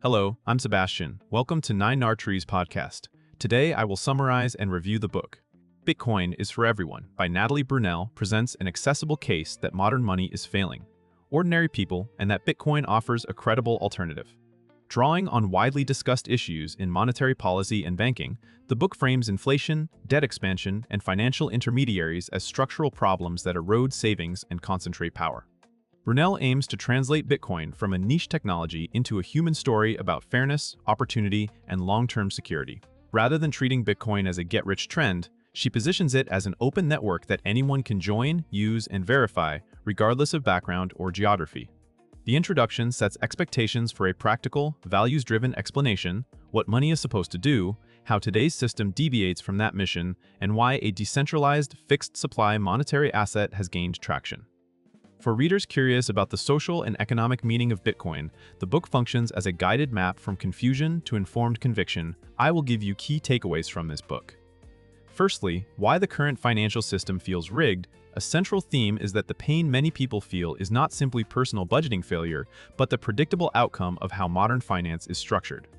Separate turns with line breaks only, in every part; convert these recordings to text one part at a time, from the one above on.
Hello, I'm Sebastian. Welcome to 9 Trees podcast. Today I will summarize and review the book. Bitcoin is for Everyone by Natalie Brunell presents an accessible case that modern money is failing ordinary people and that Bitcoin offers a credible alternative. Drawing on widely discussed issues in monetary policy and banking, the book frames inflation, debt expansion, and financial intermediaries as structural problems that erode savings and concentrate power. Brunell aims to translate Bitcoin from a niche technology into a human story about fairness, opportunity, and long-term security. Rather than treating Bitcoin as a get-rich trend, she positions it as an open network that anyone can join, use, and verify, regardless of background or geography. The introduction sets expectations for a practical, values-driven explanation, what money is supposed to do, how today's system deviates from that mission, and why a decentralized, fixed-supply monetary asset has gained traction. For readers curious about the social and economic meaning of Bitcoin, the book functions as a guided map from confusion to informed conviction. I will give you key takeaways from this book. Firstly, why the current financial system feels rigged. A central theme is that the pain many people feel is not simply personal budgeting failure, but the predictable outcome of how modern finance is structured.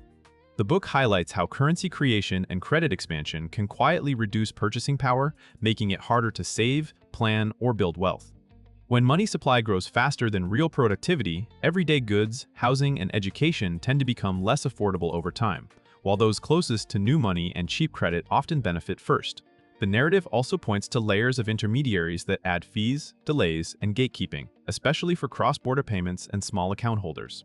The book highlights how currency creation and credit expansion can quietly reduce purchasing power, making it harder to save, plan, or build wealth. When money supply grows faster than real productivity, everyday goods, housing, and education tend to become less affordable over time, while those closest to new money and cheap credit often benefit first. The narrative also points to layers of intermediaries that add fees, delays, and gatekeeping, especially for cross-border payments and small account holders.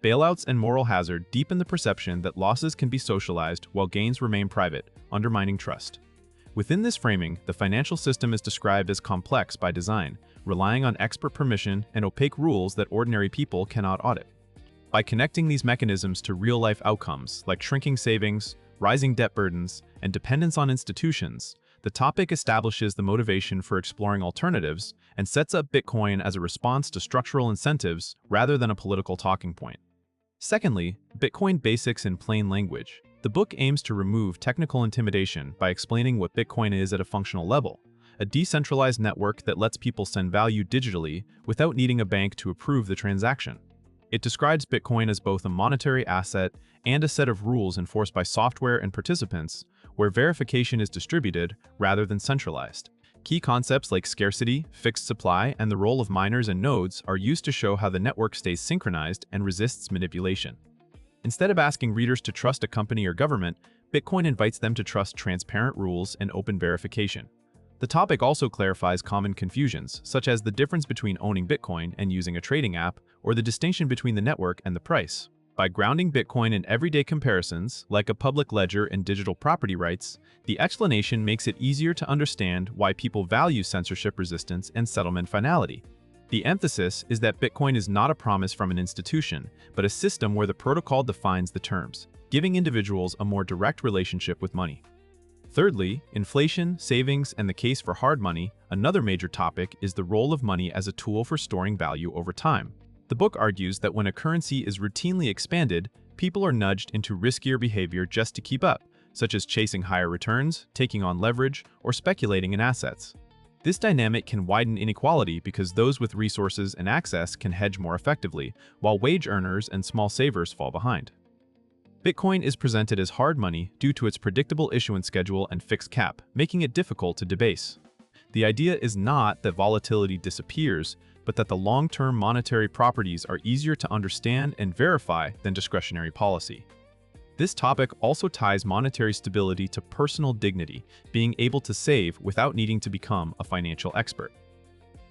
Bailouts and moral hazard deepen the perception that losses can be socialized while gains remain private, undermining trust. Within this framing, the financial system is described as complex by design, relying on expert permission and opaque rules that ordinary people cannot audit. By connecting these mechanisms to real-life outcomes like shrinking savings, rising debt burdens, and dependence on institutions, the topic establishes the motivation for exploring alternatives and sets up Bitcoin as a response to structural incentives rather than a political talking point. Secondly, Bitcoin basics in plain language. The book aims to remove technical intimidation by explaining what Bitcoin is at a functional level, a decentralized network that lets people send value digitally without needing a bank to approve the transaction. It describes Bitcoin as both a monetary asset and a set of rules enforced by software and participants, where verification is distributed rather than centralized. Key concepts like scarcity, fixed supply, and the role of miners and nodes are used to show how the network stays synchronized and resists manipulation. Instead of asking readers to trust a company or government, Bitcoin invites them to trust transparent rules and open verification. The topic also clarifies common confusions, such as the difference between owning Bitcoin and using a trading app, or the distinction between the network and the price. By grounding Bitcoin in everyday comparisons, like a public ledger and digital property rights, the explanation makes it easier to understand why people value censorship resistance and settlement finality. The emphasis is that Bitcoin is not a promise from an institution, but a system where the protocol defines the terms, giving individuals a more direct relationship with money. Thirdly, inflation, savings, and the case for hard money. Another major topic is the role of money as a tool for storing value over time. The book argues that when a currency is routinely expanded, people are nudged into riskier behavior just to keep up, such as chasing higher returns, taking on leverage, or speculating in assets. This dynamic can widen inequality because those with resources and access can hedge more effectively, while wage earners and small savers fall behind. Bitcoin is presented as hard money due to its predictable issuance schedule and fixed cap, making it difficult to debase. The idea is not that volatility disappears, but that the long-term monetary properties are easier to understand and verify than discretionary policy. This topic also ties monetary stability to personal dignity, being able to save without needing to become a financial expert.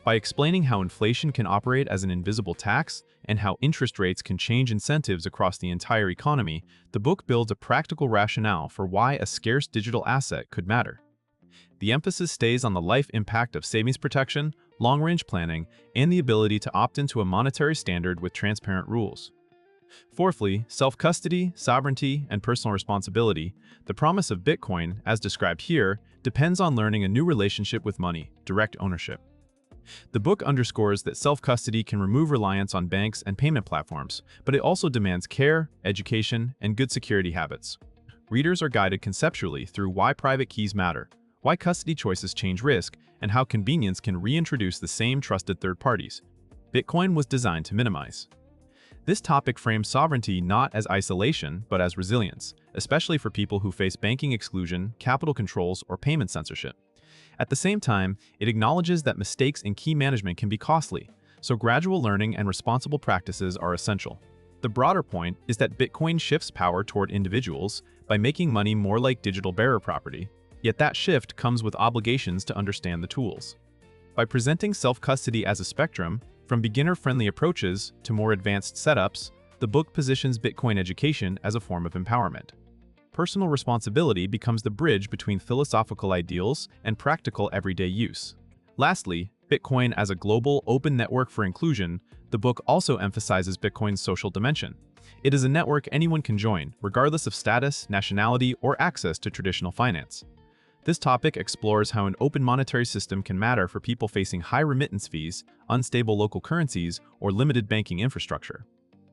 By explaining how inflation can operate as an invisible tax and how interest rates can change incentives across the entire economy, the book builds a practical rationale for why a scarce digital asset could matter. The emphasis stays on the life impact of savings protection, long-range planning, and the ability to opt into a monetary standard with transparent rules. Fourthly, self-custody, sovereignty, and personal responsibility. The promise of Bitcoin, as described here, depends on learning a new relationship with money, direct ownership. The book underscores that self-custody can remove reliance on banks and payment platforms, but it also demands care, education, and good security habits. Readers are guided conceptually through why private keys matter, why custody choices change risk, and how convenience can reintroduce the same trusted third parties. Bitcoin was designed to minimize This topic frames sovereignty not as isolation, but as resilience, especially for people who face banking exclusion, capital controls, or payment censorship. At the same time, it acknowledges that mistakes in key management can be costly, so gradual learning and responsible practices are essential. The broader point is that Bitcoin shifts power toward individuals by making money more like digital bearer property, yet that shift comes with obligations to understand the tools. By presenting self-custody as a spectrum, from beginner-friendly approaches to more advanced setups, the book positions Bitcoin education as a form of empowerment. Personal responsibility becomes the bridge between philosophical ideals and practical everyday use. Lastly, Bitcoin as a global, open network for inclusion, the book also emphasizes Bitcoin's social dimension. It is a network anyone can join, regardless of status, nationality, or access to traditional finance. This topic explores how an open monetary system can matter for people facing high remittance fees, unstable local currencies, or limited banking infrastructure.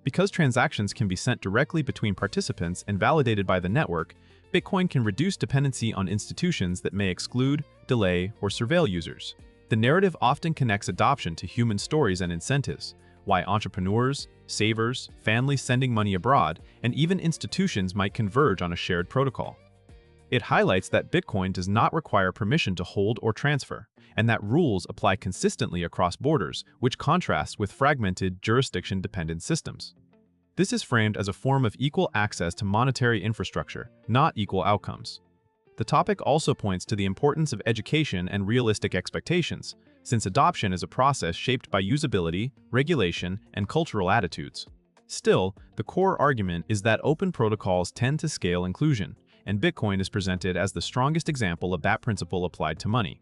Because transactions can be sent directly between participants and validated by the network, Bitcoin can reduce dependency on institutions that may exclude, delay, or surveil users. The narrative often connects adoption to human stories and incentives, why entrepreneurs, savers, families sending money abroad, and even institutions might converge on a shared protocol. It highlights that Bitcoin does not require permission to hold or transfer, and that rules apply consistently across borders, which contrasts with fragmented, jurisdiction-dependent systems. This is framed as a form of equal access to monetary infrastructure, not equal outcomes. The topic also points to the importance of education and realistic expectations, since adoption is a process shaped by usability, regulation, and cultural attitudes. Still, the core argument is that open protocols tend to scale inclusion, and Bitcoin is presented as the strongest example of that principle applied to money.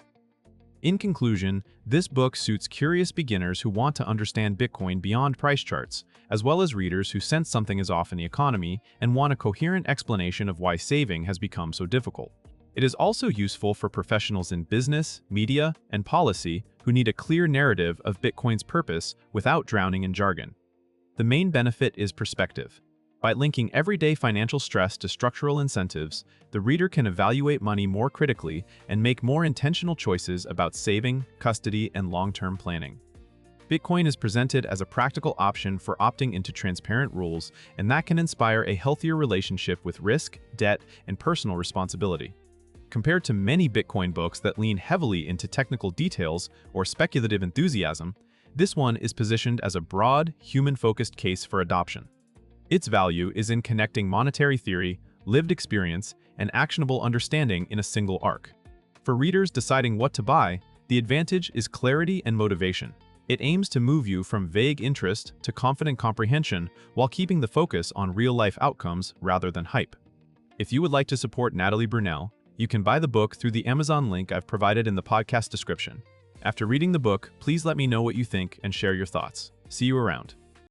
In conclusion, this book suits curious beginners who want to understand Bitcoin beyond price charts, as well as readers who sense something is off in the economy and want a coherent explanation of why saving has become so difficult. It is also useful for professionals in business, media, and policy who need a clear narrative of Bitcoin's purpose without drowning in jargon. The main benefit is perspective. By linking everyday financial stress to structural incentives, the reader can evaluate money more critically and make more intentional choices about saving, custody, and long-term planning. Bitcoin is presented as a practical option for opting into transparent rules, and that can inspire a healthier relationship with risk, debt, and personal responsibility. Compared to many Bitcoin books that lean heavily into technical details or speculative enthusiasm, this one is positioned as a broad, human-focused case for adoption. Its value is in connecting monetary theory, lived experience, and actionable understanding in a single arc. For readers deciding what to buy, the advantage is clarity and motivation. It aims to move you from vague interest to confident comprehension while keeping the focus on real-life outcomes rather than hype. If you would like to support Natalie Brunell, you can buy the book through the Amazon link I've provided in the podcast description. After reading the book, please let me know what you think and share your thoughts. See you around.